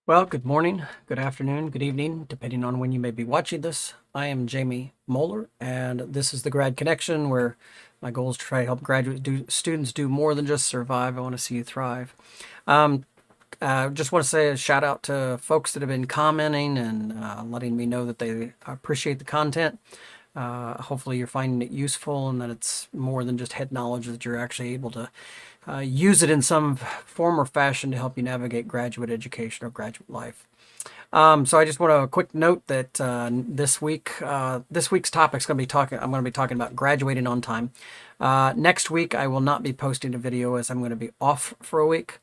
Well, good morning, good afternoon, good evening, depending on when you may be watching this. I am Jamie Moeller, and this is the Grad Connection, where my goal is to try to help students do more than just survive. I want to see you thrive. Um, just want to say a shout out to folks that have been commenting and letting me know that they appreciate the content. Hopefully you're finding it useful and that it's more than just head knowledge, that you're actually able to use it in some form or fashion to help you navigate graduate education or graduate life. So I just want a quick note that this week's topic is going to be talking. I'm going to be talking about graduating on time. Next week I will not be posting a video as I'm going to be off for a week,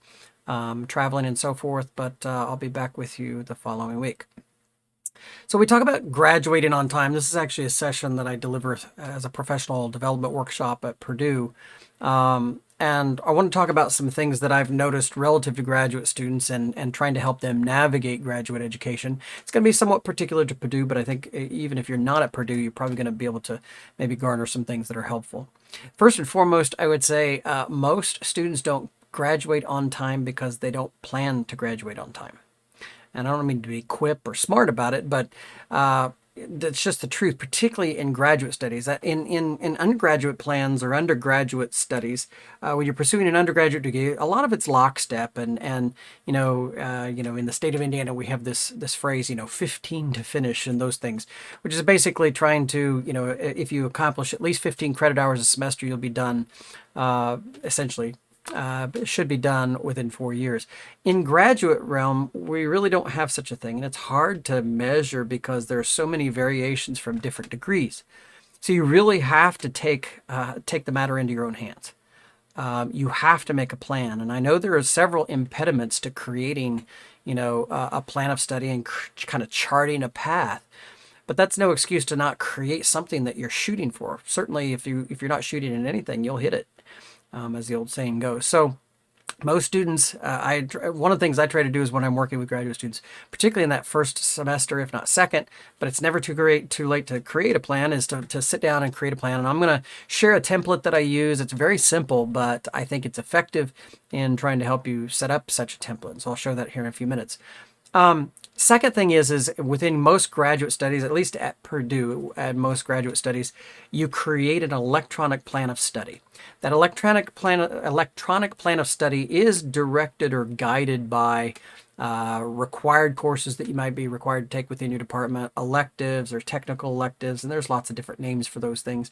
traveling and so forth. But I'll be back with you the following week. So we talk about graduating on time. This is actually a session that I deliver as a professional development workshop at Purdue. And I want to talk about some things that I've noticed relative to graduate students and trying to help them navigate graduate education. It's going to be somewhat particular to Purdue, but I think even if you're not at Purdue, you're probably going to be able to maybe garner some things that are helpful. First and foremost, I would say most students don't graduate on time because they don't plan to graduate on time. And I don't mean to be quip or smart about it, but that's just the truth, particularly in graduate studies. In undergraduate plans or undergraduate studies, when you're pursuing an undergraduate degree, a lot of it's lockstep. And in the state of Indiana, we have this phrase, 15 to finish and those things, which is basically trying to, if you accomplish at least 15 credit hours a semester, you'll be done, essentially. It should be done within 4 years. In graduate realm, we really don't have such a thing, and it's hard to measure because there are so many variations from different degrees. So you really have to take the matter into your own hands. You have to make a plan, and I know there are several impediments to creating, a plan of study and kind of charting a path. But that's no excuse to not create something that you're shooting for. Certainly, if you're not shooting at anything, you'll hit it, as the old saying goes. So most students, one of the things I try to do is when I'm working with graduate students, particularly in that first semester, if not second, but it's never too late to create a plan, is to sit down and create a plan. And I'm going to share a template that I use. It's very simple, but I think it's effective in trying to help you set up such a template. So I'll show that here in a few minutes. Second thing is within most graduate studies, at least at Purdue, at most graduate studies, you create an electronic plan of study. That electronic plan of study is directed or guided by required courses that you might be required to take within your department, electives or technical electives, and there's lots of different names for those things.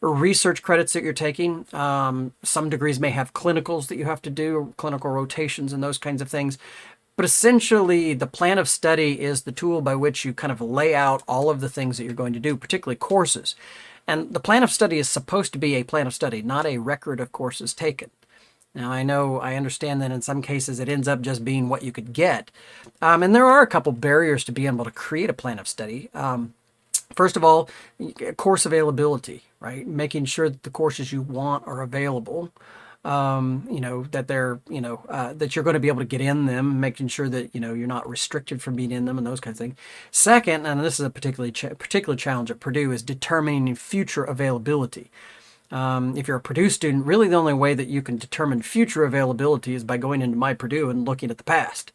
Research credits that you're taking. Some degrees may have clinicals that you have to do, clinical rotations and those kinds of things. But essentially, the plan of study is the tool by which you kind of lay out all of the things that you're going to do, particularly courses. And the plan of study is supposed to be a plan of study, not a record of courses taken. Now, I understand that in some cases it ends up just being what you could get. And there are a couple barriers to being able to create a plan of study. First of all, course availability, right? Making sure that the courses you want are available. That they're, that you're going to be able to get in them, making sure that, you're not restricted from being in them and those kinds of things. Second, and this is a particular challenge at Purdue, is determining future availability. If you're a Purdue student, really the only way that you can determine future availability is by going into My Purdue and looking at the past.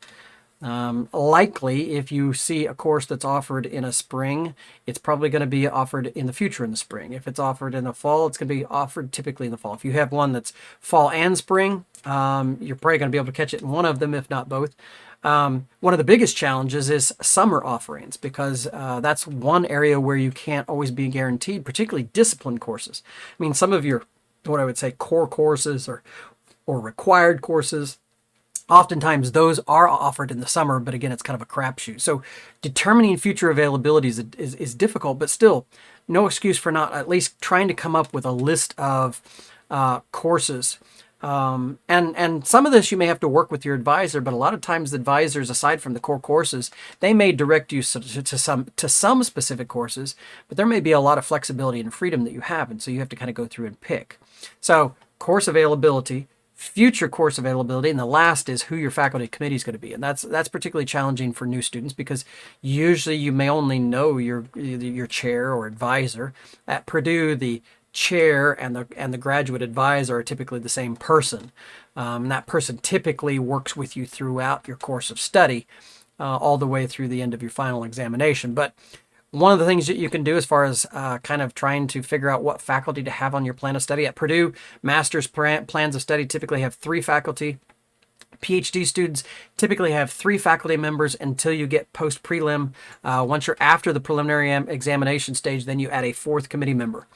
Likely, if you see a course that's offered in a spring, it's probably going to be offered in the future in the spring. If it's offered in the fall, it's going to be offered typically in the fall. If you have one that's fall and spring, you're probably going to be able to catch it in one of them, if not both. One of the biggest challenges is summer offerings, because that's one area where you can't always be guaranteed, particularly discipline courses. I mean, some of your, what I would say, core courses or required courses, oftentimes those are offered in the summer, but again, it's kind of a crapshoot. So determining future availability is difficult, but still no excuse for not at least trying to come up with a list of courses. And some of this you may have to work with your advisor, but a lot of times the advisors, aside from the core courses, they may direct you to some specific courses, but there may be a lot of flexibility and freedom that you have, and so you have to kind of go through and pick. So course availability, future course availability, and the last is who your faculty committee is going to be. And that's particularly challenging for new students, because usually you may only know your chair or advisor. At Purdue, the chair and the graduate advisor are typically the same person. And that person typically works with you throughout your course of study. all the way through the end of your final examination. But one of the things that you can do as far as kind of trying to figure out what faculty to have on your plan of study at Purdue, master's plans of study typically have 3 faculty. PhD students typically have 3 faculty members until you get post-prelim. Once you're after the preliminary examination stage, then you add a 4th committee member.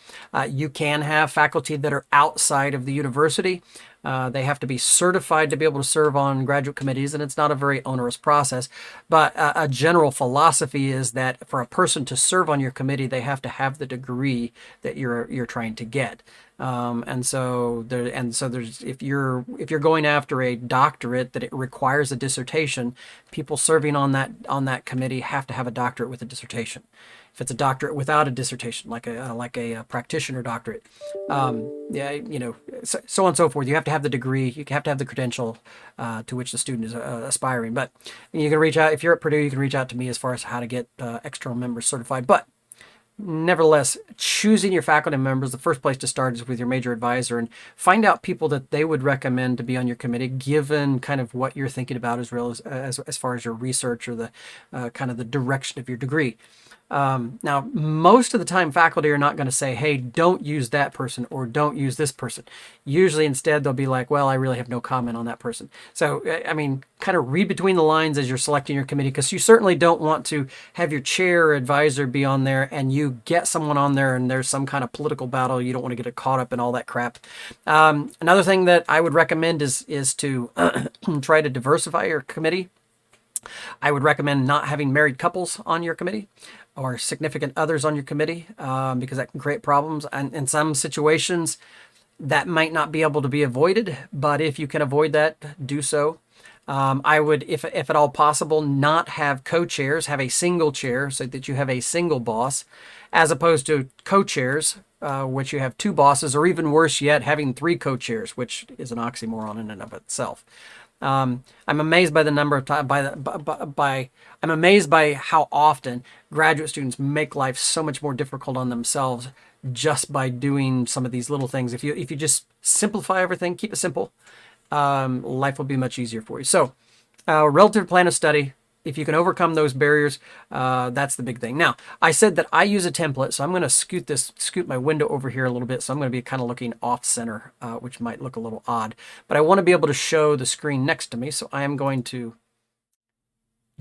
You can have faculty that are outside of the university. They have to be certified to be able to serve on graduate committees, and it's not a very onerous process. But a general philosophy is that for a person to serve on your committee, they have to have the degree that you're trying to get. And so there's if you're going after a doctorate that it requires a dissertation, people serving on that committee have to have a doctorate with a dissertation. If it's a doctorate without a dissertation, like a practitioner doctorate, so on and so forth, you have to have the degree, you have to have the credential to which the student is aspiring. But you can reach out, if you're at Purdue, you can reach out to me as far as how to get external members certified. But nevertheless, choosing your faculty members, the first place to start is with your major advisor and find out people that they would recommend to be on your committee, given kind of what you're thinking about as far as your research or the kind of the direction of your degree. Now, most of the time, faculty are not going to say, hey, don't use that person or don't use this person. Usually, instead, they'll be like, well, I really have no comment on that person. So, I mean, kind of read between the lines as you're selecting your committee, because you certainly don't want to have your chair or advisor be on there and you get someone on there and there's some kind of political battle. You don't want to get caught up in all that crap. Another thing that I would recommend is to try to diversify your committee. I would recommend not having married couples on your committee or significant others on your committee, because that can create problems. And in some situations, that might not be able to be avoided, but if you can avoid that, do so. I would, if at all possible, not have co-chairs, have a single chair so that you have a single boss, as opposed to co-chairs, which you have 2 bosses, or even worse yet, having 3 co-chairs, which is an oxymoron in and of itself. I'm amazed by the number of times, I'm amazed by how often graduate students make life so much more difficult on themselves just by doing some of these little things. If you just simplify everything, keep it simple, life will be much easier for you. So, relative plan of study, if you can overcome those barriers, that's the big thing. Now, I said that I use a template, so I'm going to scoot my window over here a little bit. So I'm going to be kind of looking off center, which might look a little odd. But I want to be able to show the screen next to me, so I am going to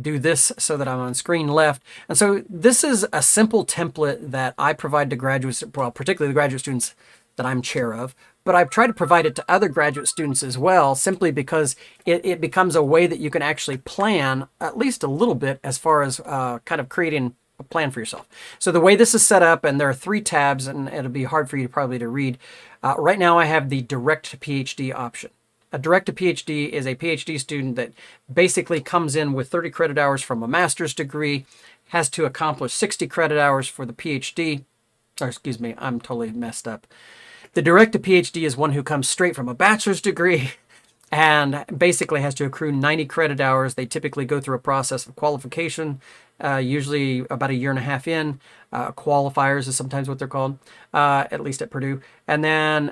do this so that I'm on screen left. And so this is a simple template that I provide to graduates, well, particularly the graduate students that I'm chair of, but I've tried to provide it to other graduate students as well, simply because it becomes a way that you can actually plan at least a little bit as far as kind of creating a plan for yourself. So the way this is set up, and there are 3 tabs, and it'll be hard for you probably to read. Right now I have the direct to PhD option. A direct to PhD is a PhD student that basically comes in with 30 credit hours from a master's degree, has to accomplish 60 credit hours for the PhD. Or excuse me, I'm totally messed up. The direct to PhD is one who comes straight from a bachelor's degree and basically has to accrue 90 credit hours. They typically go through a process of qualification, usually about 1.5 years in. Qualifiers is sometimes what they're called, at least at Purdue. And then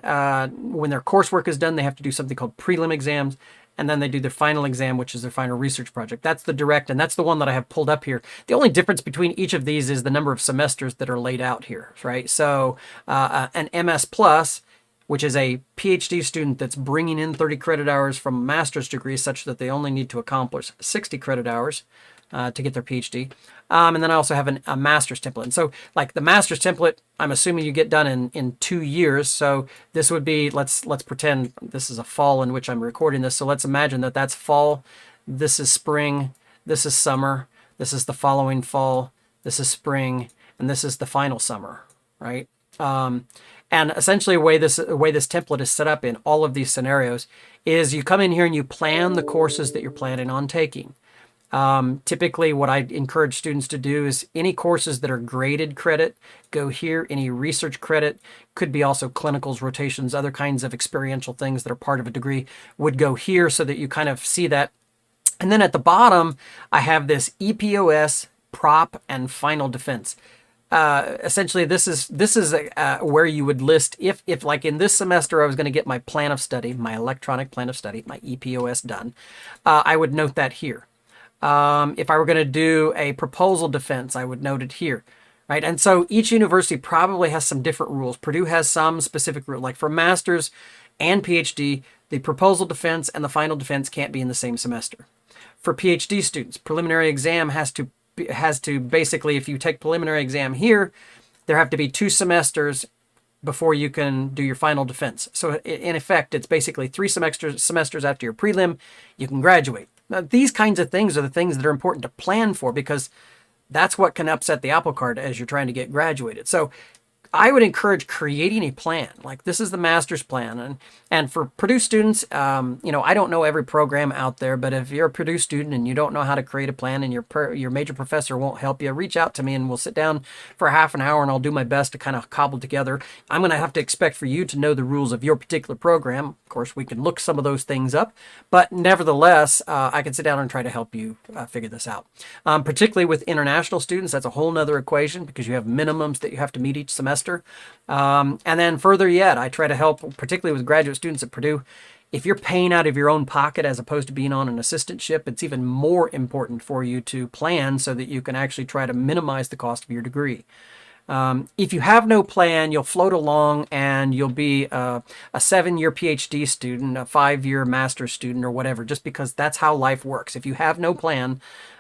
when their coursework is done, they have to do something called prelim exams. And then they do their final exam, which is their final research project. That's the direct, and that's the one that I have pulled up here. The only difference between each of these is the number of semesters that are laid out here, right? So an MS Plus, which is a PhD student that's bringing in 30 credit hours from a master's degree such that they only need to accomplish 60 credit hours to get their PhD. And then I also have a master's template. And so like the master's template, I'm assuming you get done in 2 years. So this would be, let's pretend this is a fall in which I'm recording this. So let's imagine that that's fall. This is spring. This is summer. This is the following fall. This is spring. And this is the final summer, right? And essentially the way this template is set up in all of these scenarios is you come in here and you plan the courses that you're planning on taking. Typically what I encourage students to do is any courses that are graded credit go here. Any research credit, could be also clinicals, rotations, other kinds of experiential things that are part of a degree, would go here so that you kind of see that. And then at the bottom, I have this EPOS, prop, and final defense. Essentially, this is where you would list, if like in this semester I was going to get my plan of study, my electronic plan of study, my EPOS done, I would note that here. If I were going to do a proposal defense, I would note it here. Right. And so each university probably has some different rules. Purdue has some specific rule, like for master's and PhD, the proposal defense and the final defense can't be in the same semester. For PhD students, preliminary exam has to basically, if you take preliminary exam here, there have to be 2 semesters before you can do your final defense. So in effect, it's basically 3 semesters after your prelim, you can graduate. Now, these kinds of things are the things that are important to plan for, because that's what can upset the apple cart as you're trying to get graduated. So I would encourage creating a plan. Like, this is the master's plan. And for Purdue students, I don't know every program out there, but if you're a Purdue student and you don't know how to create a plan and your major professor won't help you, reach out to me and we'll sit down for half an hour and I'll do my best to kind of cobble together. I'm going to have to expect for you to know the rules of your particular program. Of course, we can look some of those things up, but nevertheless, I can sit down and try to help you figure this out. Particularly with international students, that's a whole nother equation, because you have minimums that you have to meet each semester. And then further yet, I try to help, particularly with graduate students at Purdue. If you're paying out of your own pocket as opposed to being on an assistantship, it's even more important for you to plan so that you can actually try to minimize the cost of your degree. If you have no plan, you'll float along and you'll be a 7-year PhD student, a 5-year master's student, or whatever, just because that's how life works. If you have no plan,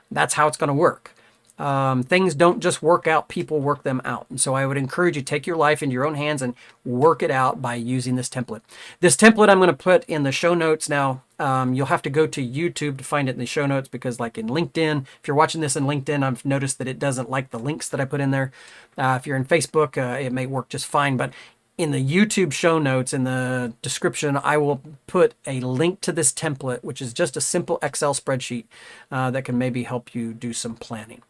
that's how it's going to work. Things don't just work out, people work them out. And so I would encourage you to take your life into your own hands and work it out by using this template. This template I'm going to put in the show notes. Now, you'll have to go to YouTube to find it in the show notes, because like in LinkedIn, if you're watching this in LinkedIn, I've noticed that it doesn't like the links that I put in there. If you're in Facebook, it may work just fine. But in the YouTube show notes, in the description, I will put a link to this template, which is just a simple Excel spreadsheet that can maybe help you do some planning.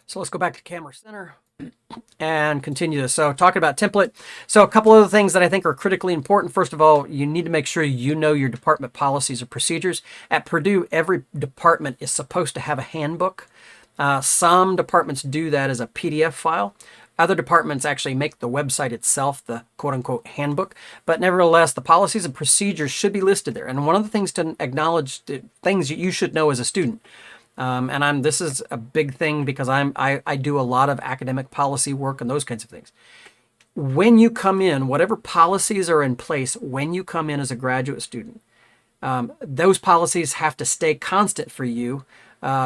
So let's go back to Camera Center and continue this. So talking about template. So a couple other things that I think are critically important. First of all, you need to make sure you know your department policies or procedures. At Purdue, every department is supposed to have a handbook. Some departments do that as a PDF file. Other departments actually make the website itself the quote-unquote handbook. But nevertheless, the policies and procedures should be listed there. And one of the things to acknowledge, the things you should know as a student. This is a big thing, because I do a lot of academic policy work and those kinds of things. When you come in, whatever policies are in place when you come in as a graduate student, those policies have to stay constant for you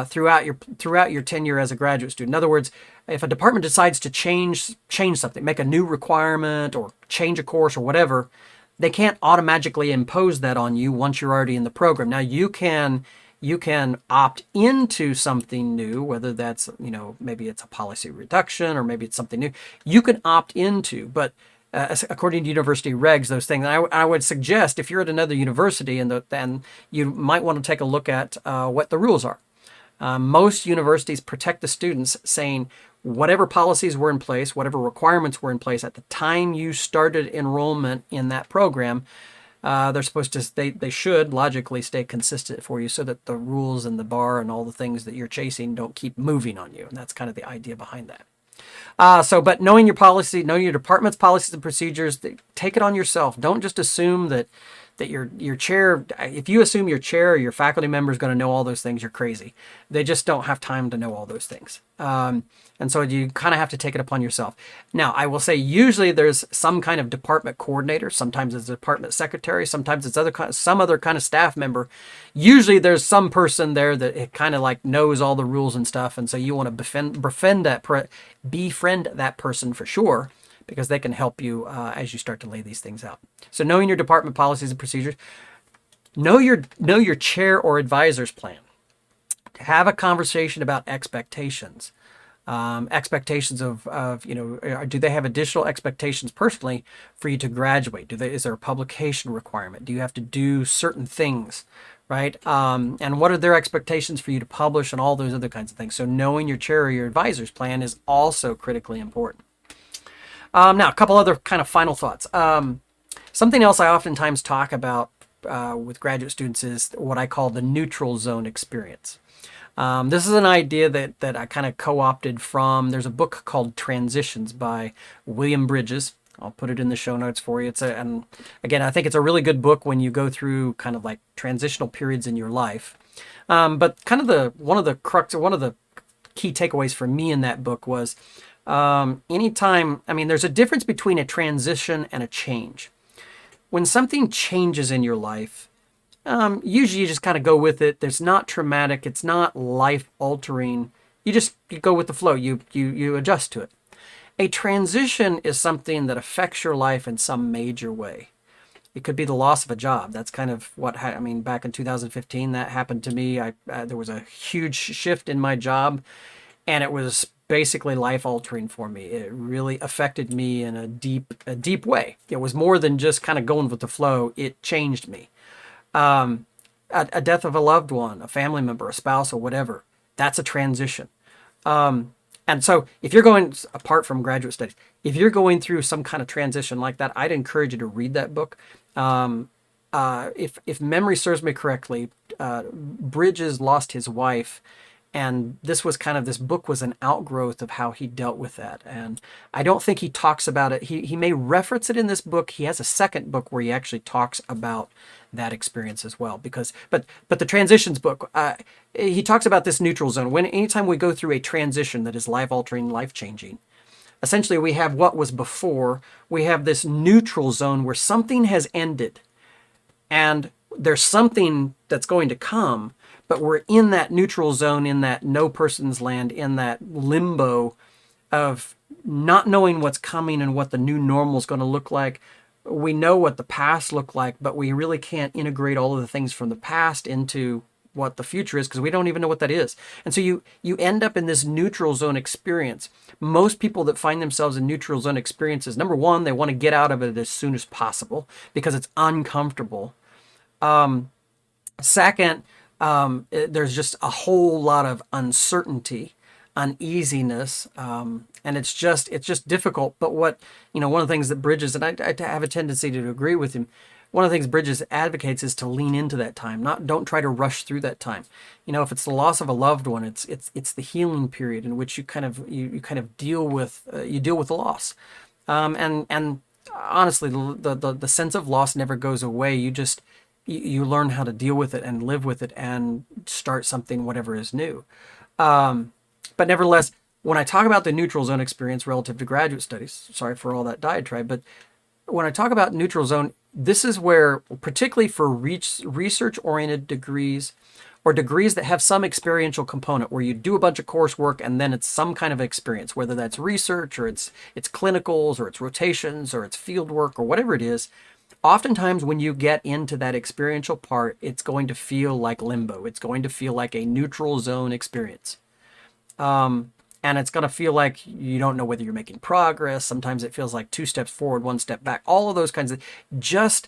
throughout your tenure as a graduate student. In other words, if a department decides to change something, make a new requirement or change a course or whatever, they can't automatically impose that on you once you're already in the program. Now, you can opt into something new, whether that's, maybe it's a policy reduction or maybe it's something new. You can opt into, but according to university regs, those things. And I would suggest, if you're at another university, then you might want to take a look at what the rules are. Most universities protect the students, saying whatever policies were in place, whatever requirements were in place at the time you started enrollment in that program, they're supposed to they should logically stay consistent for you, so that the rules and the bar and all the things that you're chasing don't keep moving on you. And that's kind of the idea behind that. But knowing your policy, knowing your department's policies and procedures, take it on yourself. Don't just assume that your chair, if you assume your chair or your faculty member is going to know all those things, you're crazy. They just don't have time to know all those things. And so you kind of have to take it upon yourself. Now, I will say, usually there's some kind of department coordinator. Sometimes it's a department secretary. Sometimes it's some other kind of staff member. Usually there's some person there that kind of like knows all the rules and stuff. And so you want to befriend that person for sure, because they can help you as you start to lay these things out. So knowing your department policies and procedures, know your chair or advisor's plan. Have a conversation about expectations. Expectations of do they have additional expectations personally for you to graduate? Is there a publication requirement? Do you have to do certain things, right? And what are their expectations for you to publish, and all those other kinds of things. So knowing your chair or your advisor's plan is also critically important. Now, a couple other kind of final thoughts. Something else I oftentimes talk about with graduate students is what I call the neutral zone experience. This is an idea that I kind of co-opted from, there's a book called Transitions by William Bridges. I'll put it in the show notes for you. And again, I think it's a really good book when you go through kind of like transitional periods in your life. But kind of one of the key takeaways for me in that book was anytime, I mean, there's a difference between a transition and a change. When something changes in your life, usually you just kind of go with it. It's not traumatic. It's not life altering. You go with the flow. You adjust to it. A transition is something that affects your life in some major way. It could be the loss of a job. That's kind of I mean, back in 2015, that happened to me. There was a huge shift in my job, and it was basically life altering for me. It really affected me in a deep way. It was more than just kind of going with the flow. It changed me. A death of a loved one, a family member, a spouse, or whatever. That's a transition. And so if you're going, apart from graduate studies, if you're going through some kind of transition like that, I'd encourage you to read that book. If memory serves me correctly, Bridges lost his wife, and this book was an outgrowth of how he dealt with that. And I don't think he talks about it. He may reference it in this book. He has a second book where he actually talks about that experience as well. But the transitions book, he talks about this neutral zone. Anytime we go through a transition that is life altering, life changing, essentially we have what was before. We have this neutral zone where something has ended, and there's something that's going to come. But we're in that neutral zone, in that no person's land, in that limbo of not knowing what's coming and what the new normal is going to look like. We know what the past looked like, but we really can't integrate all of the things from the past into what the future is because we don't even know what that is. And so you end up in this neutral zone experience. Most people that find themselves in neutral zone experiences, number one, they want to get out of it as soon as possible because it's uncomfortable. Second, there's just a whole lot of uncertainty, uneasiness, and it's just difficult. But one of the things that Bridges, and I have a tendency to agree with him, one of the things Bridges advocates is to lean into that time. Don't try to rush through that time. If it's the loss of a loved one, it's the healing period in which you kind of deal with the loss, and honestly, the sense of loss never goes away. You learn how to deal with it and live with it and start something, whatever is new. But nevertheless, when I talk about the neutral zone experience relative to graduate studies, sorry for all that diatribe, but when I talk about neutral zone, this is where, particularly for research-oriented degrees or degrees that have some experiential component where you do a bunch of coursework and then it's some kind of experience, whether that's research or it's clinicals or it's rotations or it's field work or whatever it is. Oftentimes when you get into that experiential part, it's going to feel like limbo. It's going to feel like a neutral zone experience. And it's going to feel like you don't know whether you're making progress. Sometimes it feels like 2 steps forward, 1 step back, all of those kinds of, just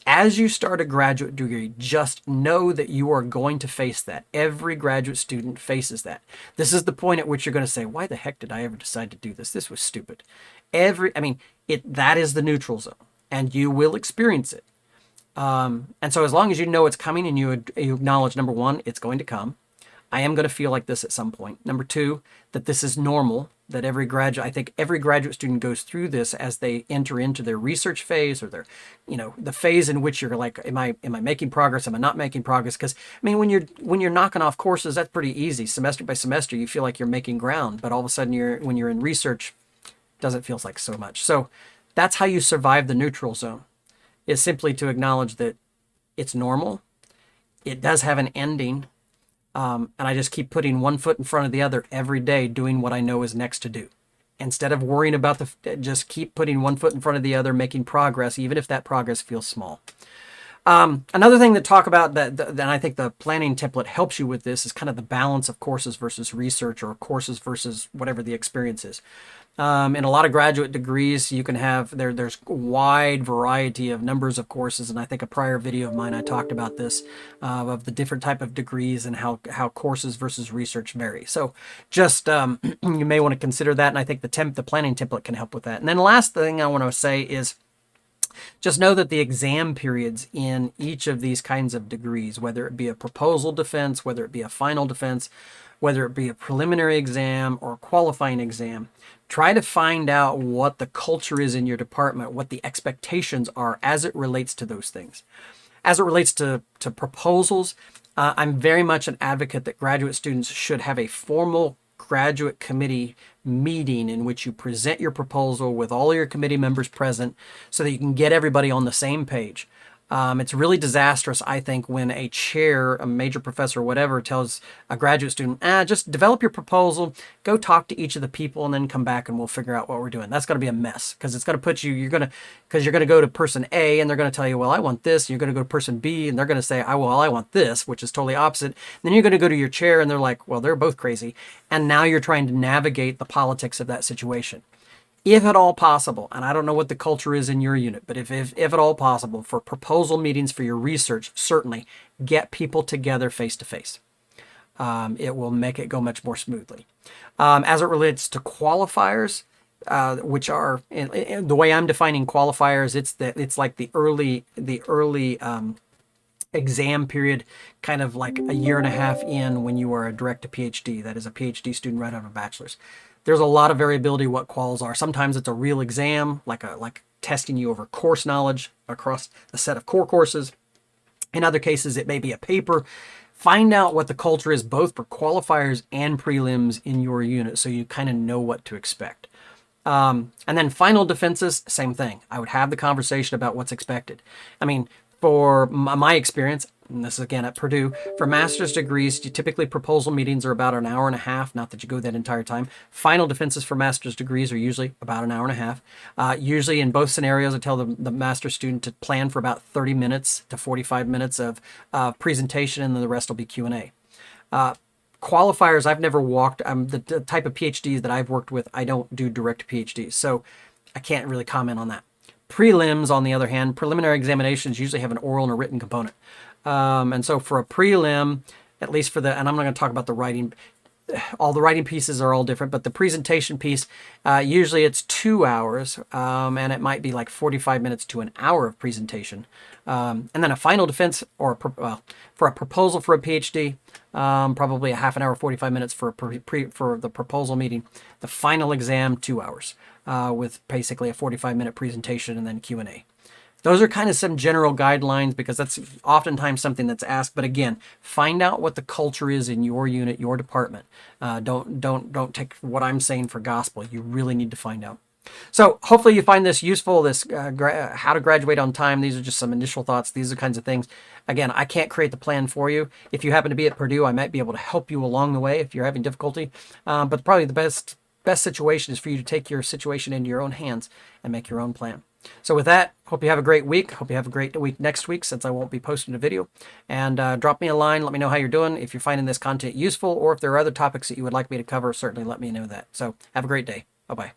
as you start a graduate degree, just know that you are going to face that. Every graduate student faces that. This is the point at which you're going to say, why the heck did I ever decide to do this? This was stupid. That is the neutral zone, and you will experience it. And so as long as you know it's coming and you acknowledge, number one, it's going to come. I am going to feel like this at some point. Number two, that this is normal, that I think every graduate student goes through this as they enter into their research phase or the phase in which you're like, am I making progress? Am I not making progress? Because when you're knocking off courses, that's pretty easy. Semester by semester, you feel like you're making ground, but all of a sudden when you're in research, it doesn't feel like so much. So that's how you survive the neutral zone, is simply to acknowledge that it's normal. It does have an ending. And I just keep putting one foot in front of the other every day, doing what I know is next to do. Instead of worrying about just keep putting one foot in front of the other, making progress, even if that progress feels small. Another thing to talk about that I think the planning template helps you with this is kind of the balance of courses versus research or courses versus whatever the experience is. In a lot of graduate degrees, you can have, there's a wide variety of numbers of courses, and I think a prior video of mine, I talked about this, of the different type of degrees and how courses versus research vary. So just, you may want to consider that, and I think the planning template can help with that. And then the last thing I want to say is, just know that the exam periods in each of these kinds of degrees, whether it be a proposal defense, whether it be a final defense, whether it be a preliminary exam or a qualifying exam. Try to find out what the culture is in your department, what the expectations are as it relates to those things. As it relates to proposals, I'm very much an advocate that graduate students should have a formal graduate committee meeting in which you present your proposal with all your committee members present so that you can get everybody on the same page. It's really disastrous, I think, when a chair, a major professor, whatever, tells a graduate student, just develop your proposal, go talk to each of the people, and then come back and we'll figure out what we're doing. That's going to be a mess because it's going to put you, because you're going to go to person A and they're going to tell you, well, I want this. You're going to go to person B and they're going to say, I want this, which is totally opposite. And then you're going to go to your chair and they're like, well, they're both crazy. And now you're trying to navigate the politics of that situation. If at all possible, and I don't know what the culture is in your unit, but if at all possible, for proposal meetings for your research, certainly get people together face to face. It will make it go much more smoothly. As it relates to qualifiers, which are the way I'm defining qualifiers, it's like the early exam period, kind of like a year and a half in when you are a direct to PhD, that is a PhD student right out of a bachelor's. There's a lot of variability what quals are. Sometimes it's a real exam, like testing you over course knowledge across a set of core courses. In other cases, it may be a paper. Find out what the culture is both for qualifiers and prelims in your unit so you kind of know what to expect. And then final defenses, same thing. I would have the conversation about what's expected. I mean, for my experience, and this is again at Purdue, for master's degrees, typically proposal meetings are about an hour and a half, not that you go that entire time. Final defenses for master's degrees are usually about an hour and a half. Usually in both scenarios, I tell the master's student to plan for about 30 minutes to 45 minutes of presentation, and then the rest will be Q&A. Qualifiers, I've never walked, the type of PhDs that I've worked with, I don't do direct PhDs, so I can't really comment on that. Prelims, on the other hand, preliminary examinations usually have an oral and a written component. And so for a prelim, at least and I'm not going to talk about the writing, all the writing pieces are all different, but the presentation piece, usually it's 2 hours, and it might be like 45 minutes to an hour of presentation. And then a final defense, or for a proposal for a PhD, probably a half an hour, 45 minutes for for the proposal meeting. The final exam, 2 hours, with basically a 45-minute presentation and then Q&A. Those are kind of some general guidelines because that's oftentimes something that's asked. But again, find out what the culture is in your unit, your department. Don't take what I'm saying for gospel. You really need to find out. So hopefully you find this useful, this how to graduate on time. These are just some initial thoughts. These are the kinds of things. Again, I can't create the plan for you. If you happen to be at Purdue, I might be able to help you along the way if you're having difficulty. But probably the best situation is for you to take your situation into your own hands and make your own plan. So with that, hope you have a great week. Hope you have a great week next week since I won't be posting a video. And drop me a line. Let me know how you're doing. If you're finding this content useful or if there are other topics that you would like me to cover, certainly let me know that. So have a great day. Bye-bye.